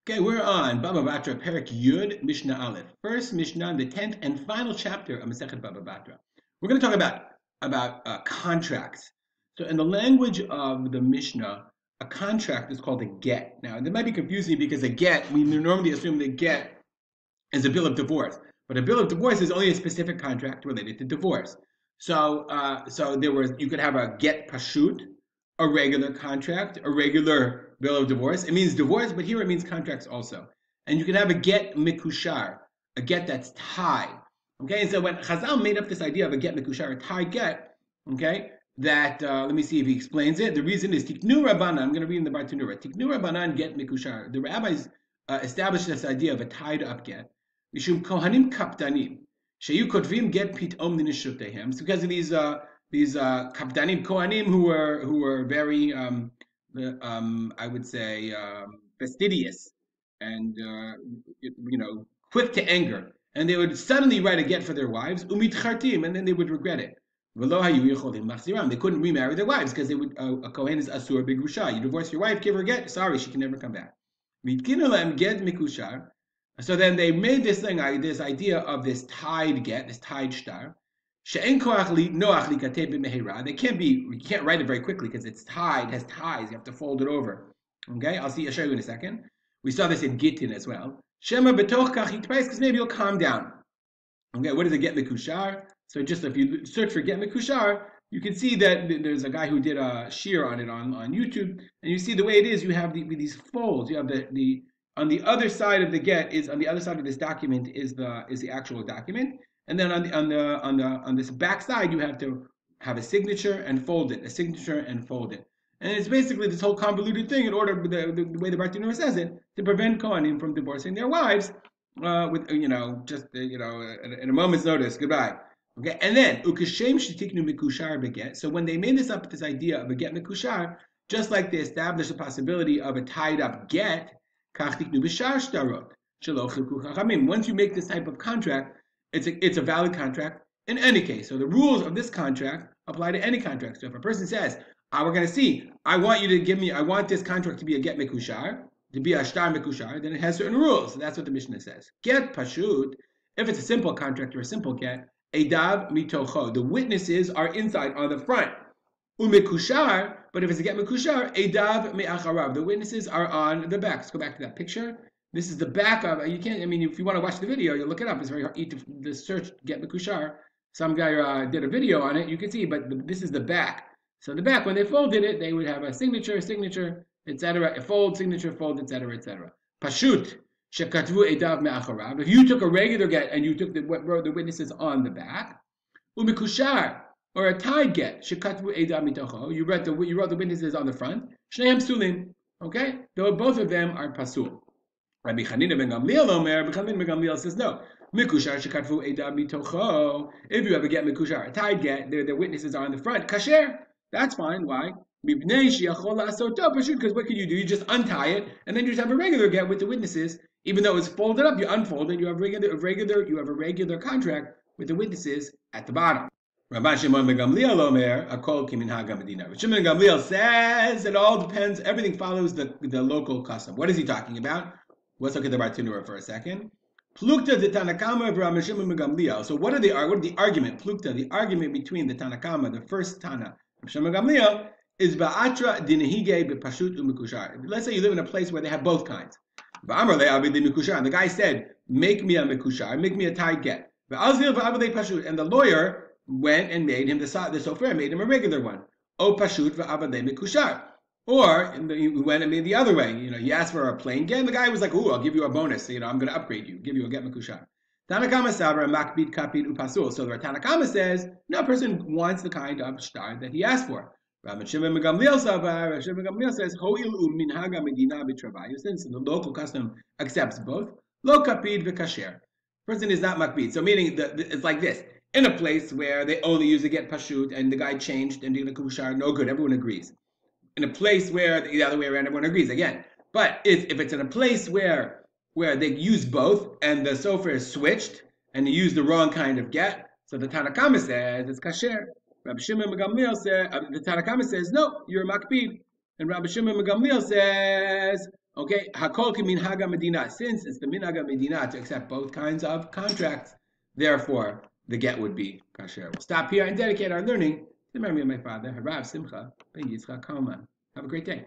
Okay, we're on Batra, Perik Yud, Mishnah Aleph. First Mishnah, the 10th and final chapter of Masechet Batra. We're going to talk about contracts. So, in the language of the Mishnah, a contract is called a get. Now, that might be confusing because a get, we normally assume that get is a bill of divorce, but a bill of divorce is only a specific contract related to divorce. So you could have a get pashut, a regular contract, a regular bill of divorce. It means divorce, but here it means contracts also. And you can have a get mikushar, a get that's tied. Okay, and so when Chazal made up this idea of a get mikushar, a tied get, okay, that let me see if he explains it. The reason is tiknu rabbanan. I'm going to read in the Bartanura. Tiknu rabbanan get mikushar. The rabbis established this idea of a tied up get. Mishum kohanim kaptanim. Sheyu kotvim get pitom linishuteihem. It's because of these kaptanim kohanim who were very I would say fastidious and quick to anger, and they would suddenly write a get for their wives umitchartim, and then they would regret it. They couldn't remarry their wives because they would a kohen is asur begrusha. You divorce your wife, give her a get. Sorry, she can never come back. Get mikushar. So then they made this idea of this tied get, this tied shtar. They can't be, you can't write it very quickly because it's tied, has ties. You have to fold it over. Okay, I'll show you in a second. We saw this in Gittin as well. Shema betoch kach yitpais, because maybe you'll calm down. Okay, what is a get mikushar? So just if you search for get mikushar, you can see that there's a guy who did a shear on it on YouTube, and you see the way it is. You have these folds. You have the on the other side of the get is on the other side of this document is the actual document, and then on this back side you have to have a signature and fold it, a signature and fold it, and it's basically this whole convoluted thing in order the way the Bartanura says it to prevent Kohanim from divorcing their wives with just in a moment's notice. Goodbye. Okay, and then ukashem shetiknu mikushar beget. So when they made this idea of a get mikushar, just like they established the possibility of a tied up get. Once you make this type of contract, it's a valid contract in any case. So the rules of this contract apply to any contract. So if a person says, we're going to see, I want this contract to be a get mekushar, to be a shtar mekushar, then it has certain rules. So that's what the Mishnah says. Get pashut, if it's a simple contract or a simple get, edav mitocho, the witnesses are inside on the front. Umekushar, but if it's a get mekushar, edav me'acharav, the witnesses are on the back. Let's go back to that picture. This is the back of, if you want to watch the video, you'll look it up. It's very hard to search get mekushar. Some guy did a video on it, you can see, but this is the back. So the back, when they folded it, they would have a signature, etc., fold, signature, fold, etc., etc. Pashut, shekatvu edav me'acharav. If you took a regular get and you took the witnesses on the back, umekushar, or a tied get, shekatvu edav mitocho, you wrote the witnesses on the front, shneim sulim, okay? Though both of them are pasul. Rabbi Chanina ben Gamliel Omer, Rabbi Chanina ben Gamliel says no. Mikushar shekatvu edav mitocho. If you have a get mikushar, a tied get, the witnesses are on the front, kasher, that's fine. Why? Because what can you do? You just untie it, and then you just have a regular get with the witnesses. Even though it's folded up, you unfold it, you have a regular contract with the witnesses at the bottom. Rabbi Shimon ben Gamliel Omer, Akol kiminhag Medina. Shimon ben Gamliel says it all depends. Everything follows the local custom. What is he talking about? Let's look at the Bartanura for a second. Plukta the Tanakama of Rabbi Shimon ben Gamliel. So what are the argument? Plukta, the argument between the Tanakama, the first Tana, Rabbi Shimon ben Gamliel, is Batra dinehige bepashut umikushar. Let's say you live in a place where they have both kinds. And the guy said, make me a mikushar, make me a tied get. And the lawyer went and made him the sofer, made him a regular one. O pashut v'avadei mikushar. Or he went and made the other way. He asked for a plain get, and the guy was like, "Ooh, I'll give you a bonus. I'm going to upgrade you, give you a get mikushar." Tanakama sabra makbid kapid upasul. So the Tanakama says, no, a person wants the kind of shtar that he asked for. Rabbi Shimon ben Gamliel says, "Ho'ilu minhaga medina b'travayu." Since the local custom accepts both, lo kapid v'kasher. Person is not makbid. So meaning it's like this. In a place where they only use a get pashut and the guy changed and did a kushar, no good, everyone agrees. In a place where the other way around, everyone agrees again. But if it's in a place where they use both and the sofer is switched and they use the wrong kind of get, so the Tanakama says it's kasher. Rabbi Shimon ben Gamliel says, the Tanakama says, no, you're a makbid. And Rabbi Shimon ben Gamliel says, Okay, hakol minhaga medina. Since it's the minhaga medina to accept both kinds of contracts, therefore the get would be kasher. We'll stop here and dedicate our learning to the memory of my father, Harav Simcha ben Yitzchak Kalman. Have a great day.